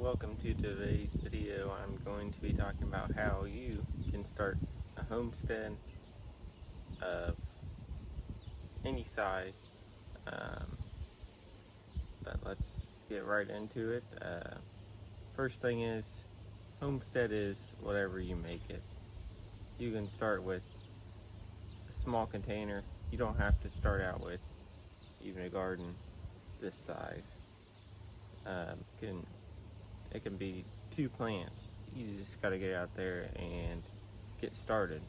welcome to today's video. I'm going to be talking about how you can start a homestead of any size. Um, but let's get right into it. First thing is, homestead is whatever you make it. You can start with a small container. You don't have to start out with even a garden this size. It can be 2 plants. You just got to get out there and get started.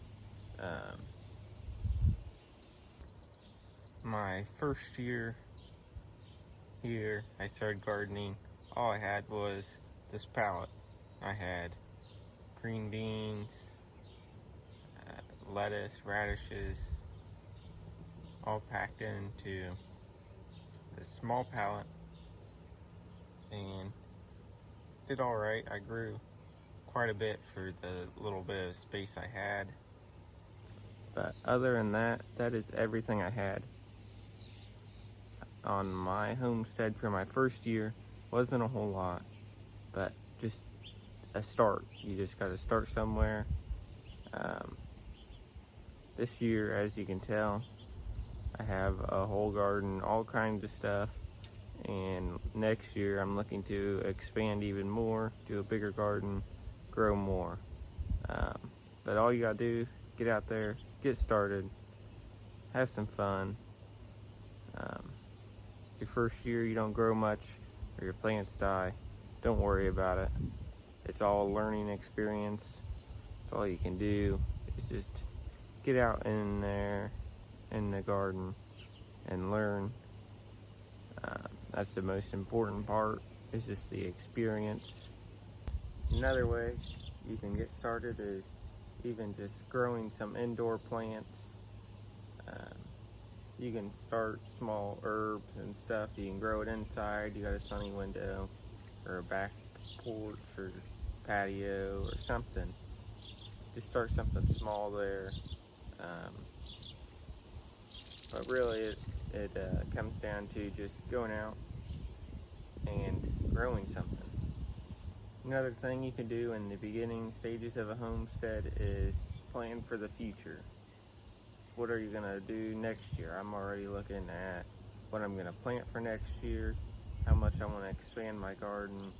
My first year here, I started gardening. All I had was this pallet. I had green beans, lettuce, radishes, all packed into this small pallet, and did all right. I grew quite a bit for the little bit of space I had. But other than that, that is everything I had on my homestead for my first year. Wasn't a whole lot, but just a start. You just got to start somewhere. This year, as you can tell, I have a whole garden, all kinds of stuff. And next year I'm looking to expand even more, do a bigger garden, grow more. But all you gotta do, get out there, get started, have some fun. Your first year you don't grow much or your plants die, don't worry about it. It's all a learning experience. It's all you can do is just get out in there in the garden and learn. That's the most important part, is just the experience. Another way you can get started is even just growing some indoor plants. You can start small herbs and stuff. You can grow it inside. You got a sunny window or a back porch or patio or something. Just start something small there. But really it comes down to just going out and growing something. Another thing you can do in the beginning stages of a homestead is plan for the future. What are you gonna do next year? I'm already looking at what I'm gonna plant for next year, how much I want to expand my garden.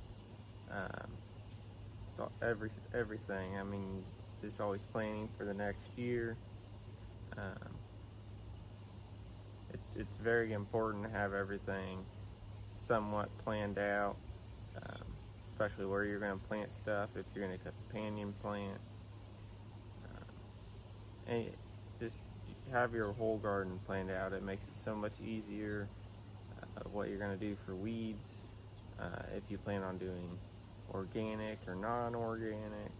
So everything. I mean, just always planning for the next year. It's very important to have everything somewhat planned out, especially where you're going to plant stuff, if you're going to companion plant. And just have your whole garden planned out. It makes it so much easier what you're going to do for weeds, if you plan on doing organic or non-organic.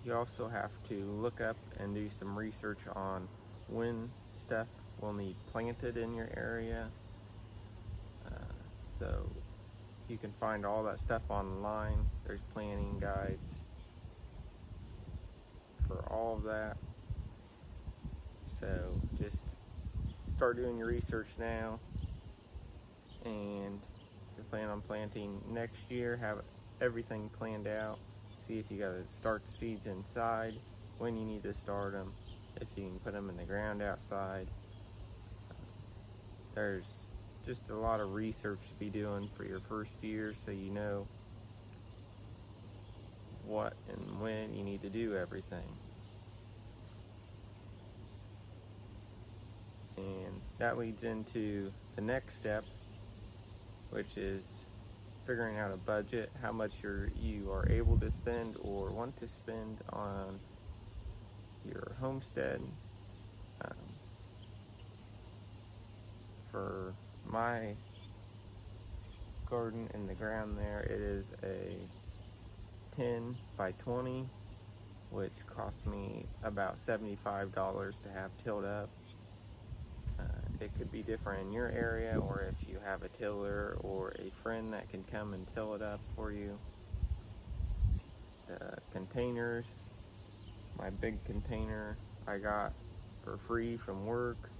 You also have to look up and do some research on when stuff will need planted in your area. So you can find all that stuff online. There's planting guides for all of that. So just start doing your research now, and if you plan on planting next year, have everything planned out. See if you gotta start the seeds inside, when you need to start them, if you can put them in the ground outside. There's just a lot of research to be doing for your first year, so you know what and when you need to do everything. And that leads into the next step, which is figuring out a budget, how much you are able to spend or want to spend on your homestead. For my garden in the ground there, it is a 10 by 20, which cost me about $75 to have tilled up. It could be different in your area, or if you have a tiller or a friend that can come and till it up for you. The containers, my big container I got for free from work,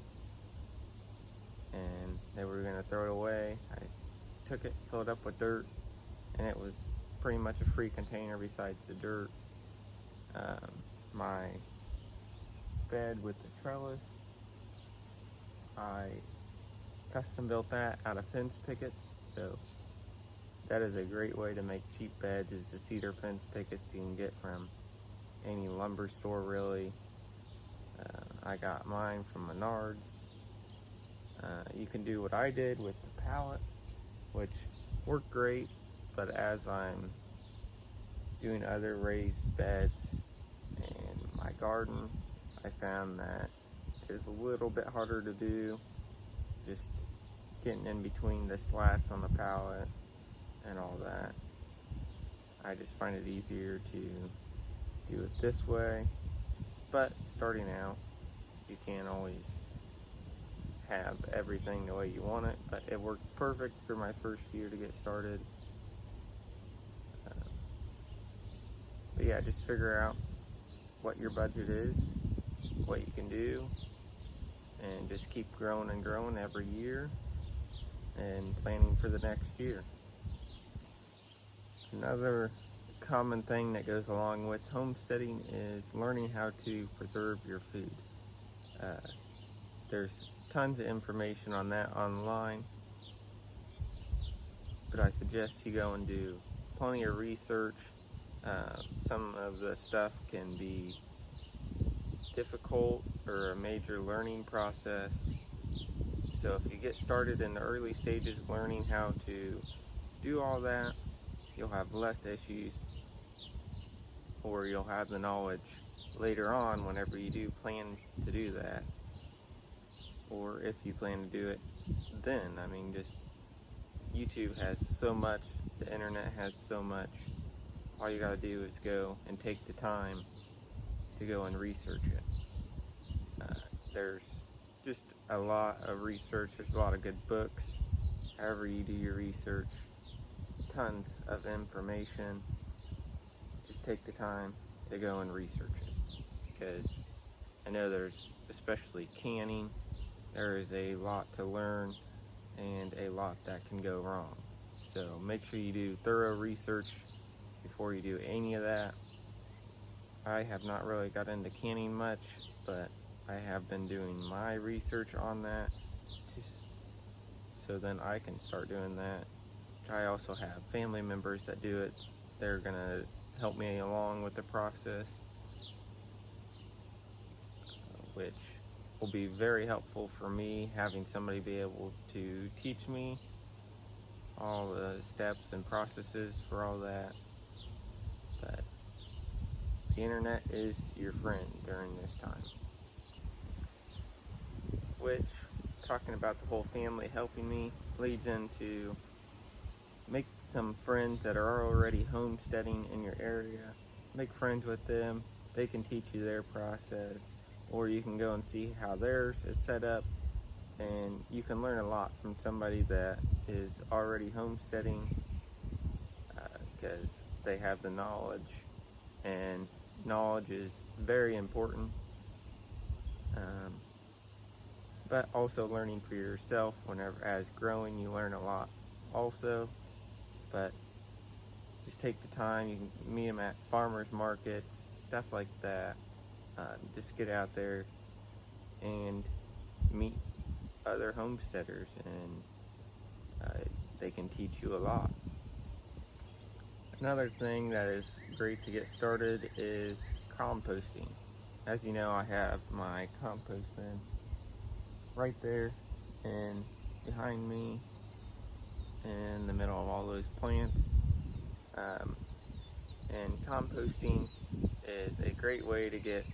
and they were gonna throw it away. I took it, filled it up with dirt, and it was pretty much a free container besides the dirt. My bed with the trellis, I custom built that out of fence pickets, so that is a great way to make cheap beds, is the cedar fence pickets you can get from any lumber store really. I got mine from Menards. You can do what I did with the pallet, which worked great, but as I'm doing other raised beds in my garden, I found that it is a little bit harder to do, just getting in between the slats on the pallet and all that. I just find it easier to do it this way, but starting out, you can't always have everything the way you want it, but it worked perfect for my first year to get started. But yeah, just figure out what your budget is, what you can do, and just keep growing and growing every year and planning for the next year. Another common thing that goes along with homesteading is learning how to preserve your food. There's tons of information on that online, but I suggest you go and do plenty of research. Some of the stuff can be difficult or a major learning process. So if you get started in the early stages learning how to do all that, you'll have less issues, or you'll have the knowledge later on whenever you do plan to do that, or if you plan to do it then. I mean, just YouTube has so much, the internet has so much. All you gotta do is go and take the time to go and research it. There's just a lot of research, there's a lot of good books, however you do your research, tons of information. Just take the time to go and research it, because I know there's, especially canning, there is a lot to learn and a lot that can go wrong. So make sure you do thorough research before you do any of that. I have not really got into canning much, but I have been doing my research on that so then I can start doing that. I also have family members that do it. They're gonna help me along with the process, which will be very helpful for me, having somebody be able to teach me all the steps and processes for all that. But the internet is your friend during this time. Which, talking about the whole family helping me, leads into make some friends that are already homesteading in your area. Make friends with them. They can teach you their process, or you can go and see how theirs is set up, and you can learn a lot from somebody that is already homesteading, because they have the knowledge, and knowledge is very important. But also learning for yourself. Whenever, as growing, you learn a lot also. But just take the time. You can meet them at farmers markets, stuff like that. Just get out there and meet other homesteaders, and they can teach you a lot. Another thing that is great to get started is composting. As you know, I have my compost bin right there and behind me in the middle of all those plants. And composting is a great way to get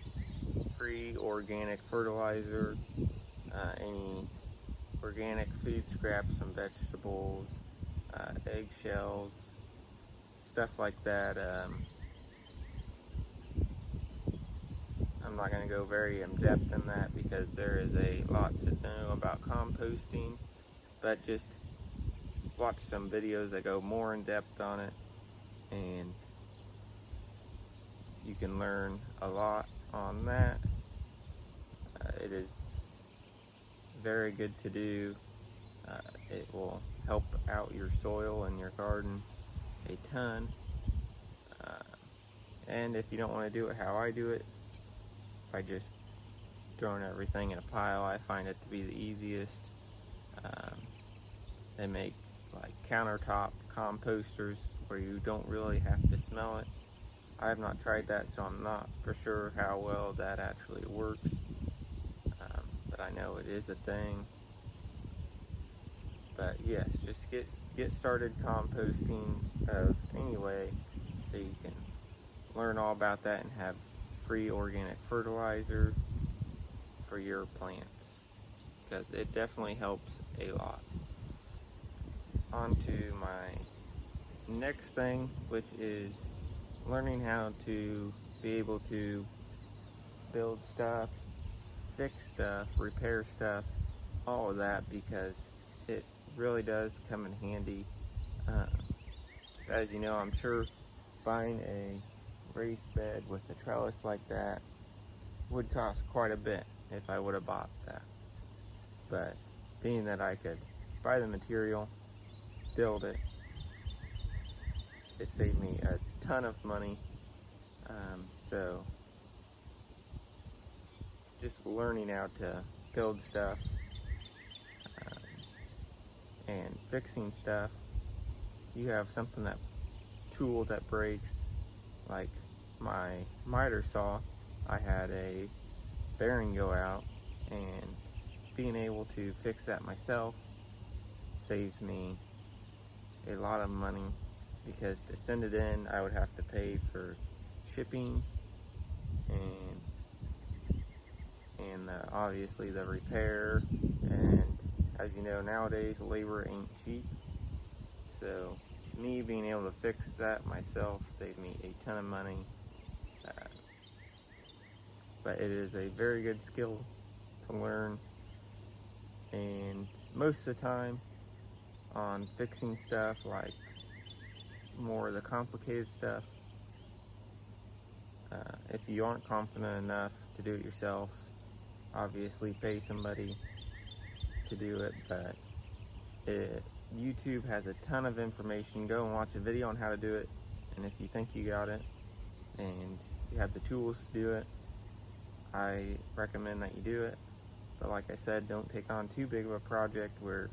free organic fertilizer, any organic food scraps from vegetables, eggshells, stuff like that. I'm not going to go very in-depth in that because there is a lot to know about composting, but just watch some videos that go more in-depth on it, and you can learn a lot on that. It is very good to do. It will help out your soil and your garden, a ton. And if you don't want to do it how I do it, by just throwing everything in a pile, I find it to be the easiest. Um, they make like countertop composters where you don't really have to smell it. I have not tried that, so I'm not for sure how well that actually works. But I know it is a thing. But yes, just get started composting of any way, so you can learn all about that and have free organic fertilizer for your plants, because it definitely helps a lot. On to my next thing, which is learning how to be able to build stuff, fix stuff, repair stuff, all of that, because it really does come in handy. So as you know, I'm sure buying a raised bed with a trellis like that would cost quite a bit if I would have bought that. But being that I could buy the material, build it, it saved me a ton of money. So just learning how to build stuff and fixing stuff, you have something, that tool that breaks, like my miter saw, I had a bearing go out, and being able to fix that myself saves me a lot of money, because to send it in I would have to pay for shipping and obviously the repair, and as you know, nowadays labor ain't cheap, so me being able to fix that myself saved me a ton of money. But it is a very good skill to learn, and most of the time on fixing stuff, like more of the complicated stuff, if you aren't confident enough to do it yourself, obviously pay somebody to do it. But YouTube has a ton of information. Go and watch a video on how to do it, and if you think you got it and you have the tools to do it, I recommend that you do it. But like I said, don't take on too big of a project where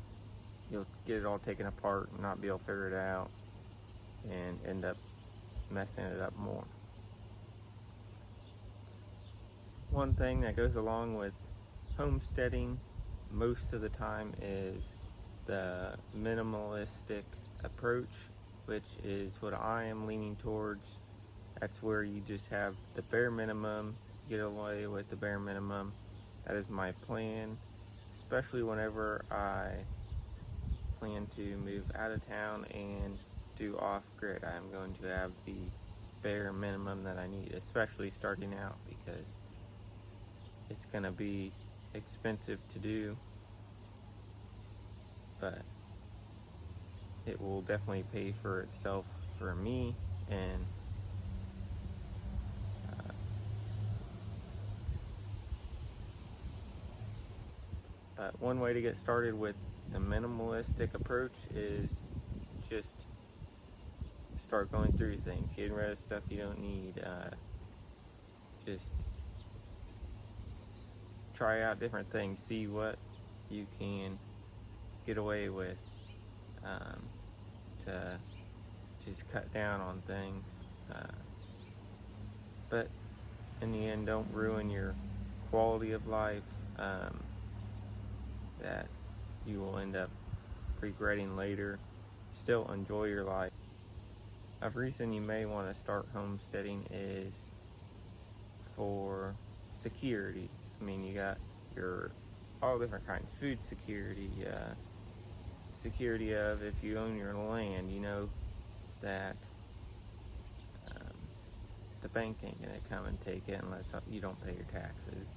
you'll get it all taken apart and not be able to figure it out and end up messing it up more. One thing that goes along with homesteading most of the time is the minimalistic approach, which is what I am leaning towards. That's where you just have the bare minimum, get away with the bare minimum. That is my plan, especially whenever I plan to move out of town and do off-grid. I'm going to have the bare minimum that I need, especially starting out, because it's going to be expensive to do, but it will definitely pay for itself for me. And but one way to get started with the minimalistic approach is just start going through things, getting rid of stuff you don't need. Just try out different things, see what you can get away with, to just cut down on things. But in the end, don't ruin your quality of life, that you will end up regretting later. Still enjoy your life. A reason you may want to start homesteading is for security. I mean, you got your all different kinds, food security, security of if you own your land, you know that the bank ain't gonna come and take it unless you don't pay your taxes.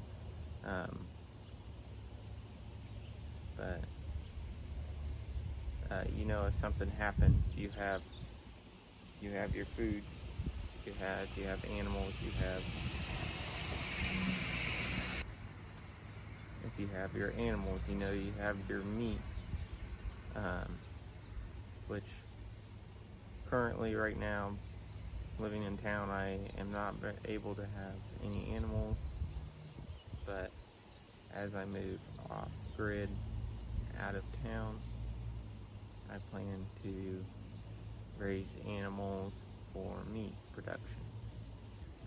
But you know, if something happens, you have your food, you have animals, if you have your animals, you know, you have your meat, which currently, right now, living in town, I am not able to have any animals, but as I move off grid out of town, I plan to raise animals for meat production.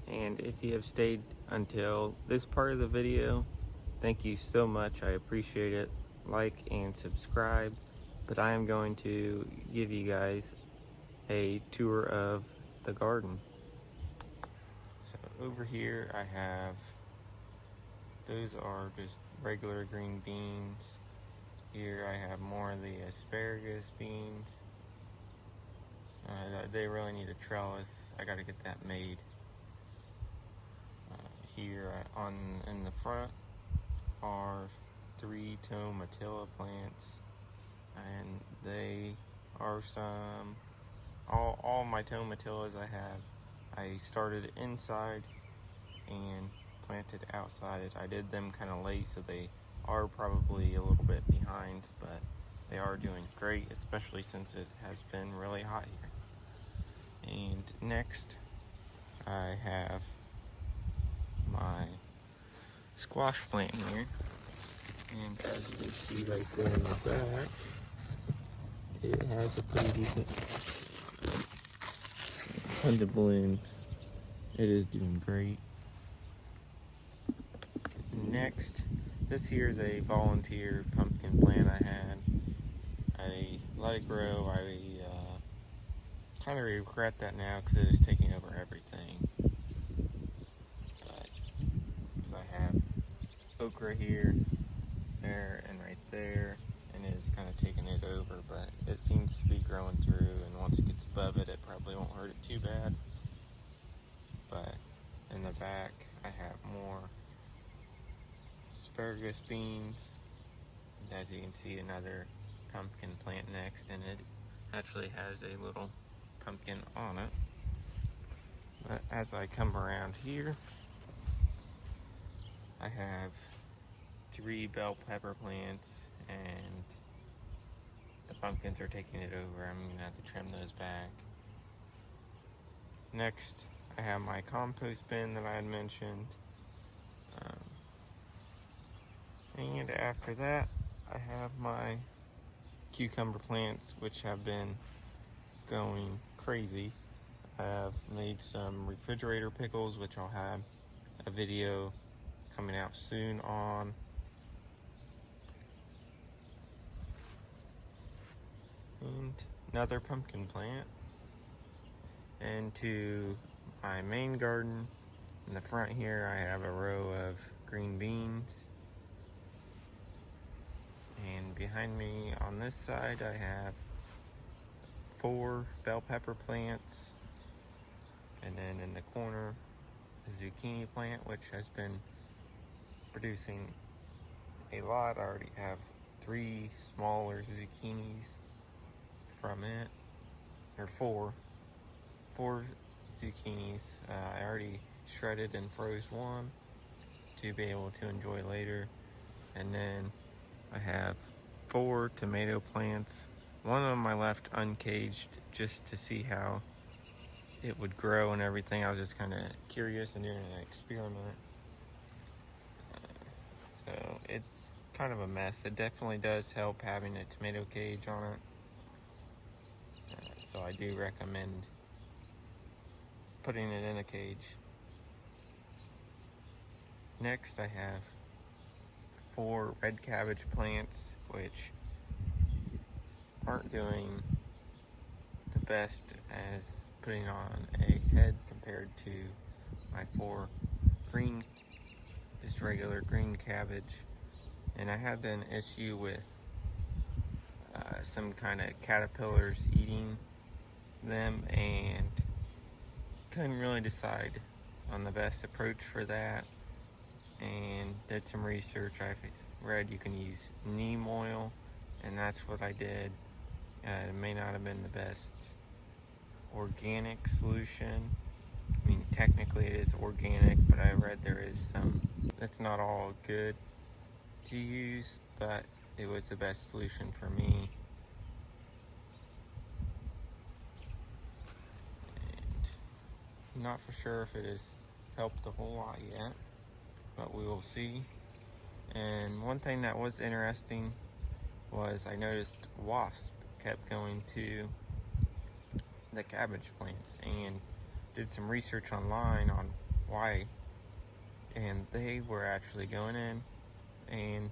And if you have stayed until this part of the video, thank you so much. I appreciate it. Like and subscribe. But I am going to give you guys a tour of the garden. So over here I have, those are just regular green beans. Here I have more of the asparagus beans. They really need a trellis. I gotta get that made. Here in the front are 3 tomatillo plants, and they are all my tomatillas I started inside and planted outside. I did them kind of late, so they are probably a little bit behind, but they are doing great, especially since it has been really hot here. And next I have my squash plant here, and as you can see right there in the back, it has a pretty decent tons of blooms. It is doing great. Next, this here is a volunteer pumpkin plant I had. I let it grow. I kind of regret that now because it is taking over everything. But because I have okra here, there, and right there, and it is kind of taking it over, but it seems to be growing through, and once it gets above it, it probably won't hurt it too bad. But in the back, I have more asparagus beans. And as you can see, another pumpkin plant next, and it actually has a little pumpkin on it. But as I come around here, I have 3 bell pepper plants, and the pumpkins are taking it over. I'm gonna have to trim those back. Next, I have my compost bin that I had mentioned. And after that, I have my cucumber plants, which have been going crazy. I have made some refrigerator pickles, which I'll have a video coming out soon on. And another pumpkin plant. And to my main garden, in the front here, I have a row of green beans. And behind me on this side, I have 4 bell pepper plants. And then in the corner, a zucchini plant, which has been producing a lot. I already have 3 smaller zucchinis from it, or 4 zucchinis. I already shredded and froze one to be able to enjoy later. And then I have 4 tomato plants. One of them I left uncaged just to see how it would grow and everything. I was just kind of curious and doing an experiment. So it's kind of a mess. It definitely does help having a tomato cage on it. So I do recommend putting it in a cage. Next, I have 4 red cabbage plants, which aren't doing the best as putting on a head compared to my 4 green, just regular green cabbage. And I had an issue with some kind of caterpillars eating them, and couldn't really decide on the best approach for that, and did some research. I read you can use neem oil, and that's what I did. It may not have been the best organic solution. I mean, technically it is organic, but I read there is some that's not all good to use, but it was the best solution for me. not for sure if it has helped a whole lot yet, but we will see. And one thing that was interesting was I noticed wasps kept going to the cabbage plants, and did some research online on why, and they were actually going in and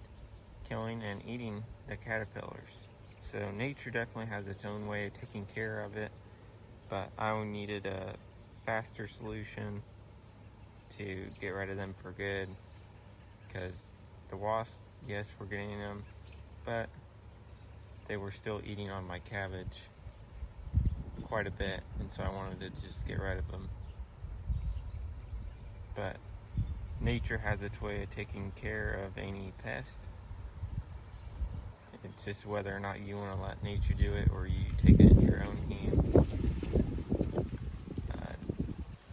killing and eating the caterpillars. So nature definitely has its own way of taking care of it, but I needed a faster solution to get rid of them for good, because the wasps, yes, were getting them, but they were still eating on my cabbage quite a bit, and so I wanted to just get rid of them. But nature has its way of taking care of any pest. It's just whether or not you want to let nature do it or you take it in your own hands.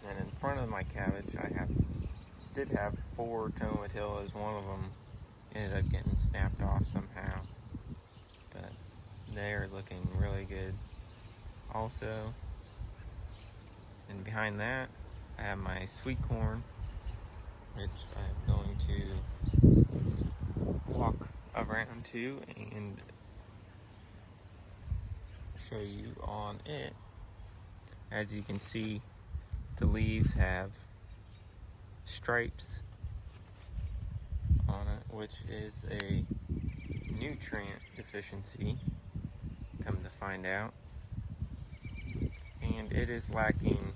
And in front of my cabbage, I did have 4 tomatillas. One of them ended up getting snapped off somehow, but they are looking really good also. And behind that, I have my sweet corn, which I'm going to walk around to and show you on it. As you can see, the leaves have stripes on it, which is a nutrient deficiency, come to find out. And it is lacking,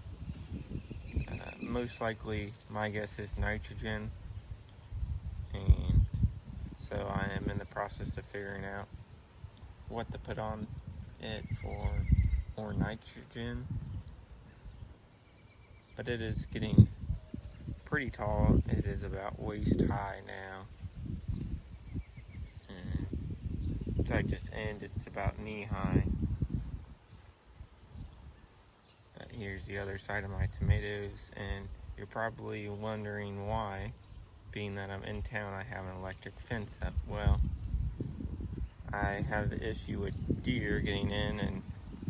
most likely, my guess is nitrogen, and so I am in the process of figuring out what to put on it for more nitrogen. But it is getting pretty tall. It is about waist high now, and so I just end, it's about knee high. Here's the other side of my tomatoes, and you're probably wondering why, being that I'm in town, I have an electric fence up. Well, I had an issue with deer getting in and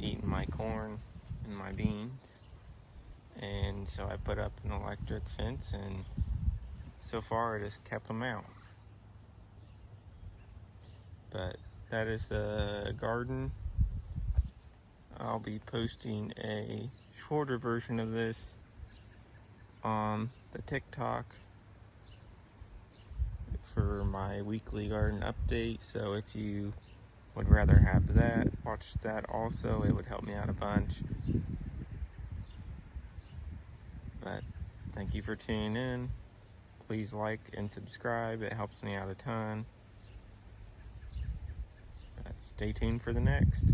eating my corn and my beans, and so I put up an electric fence, and so far it has kept them out. But that is the garden. I'll be posting a shorter version of this on the TikTok for my weekly garden update, so if you would rather have that, watch that also. It would help me out a bunch. But thank you for tuning in. Please like and subscribe, it helps me out a ton. But stay tuned for the next.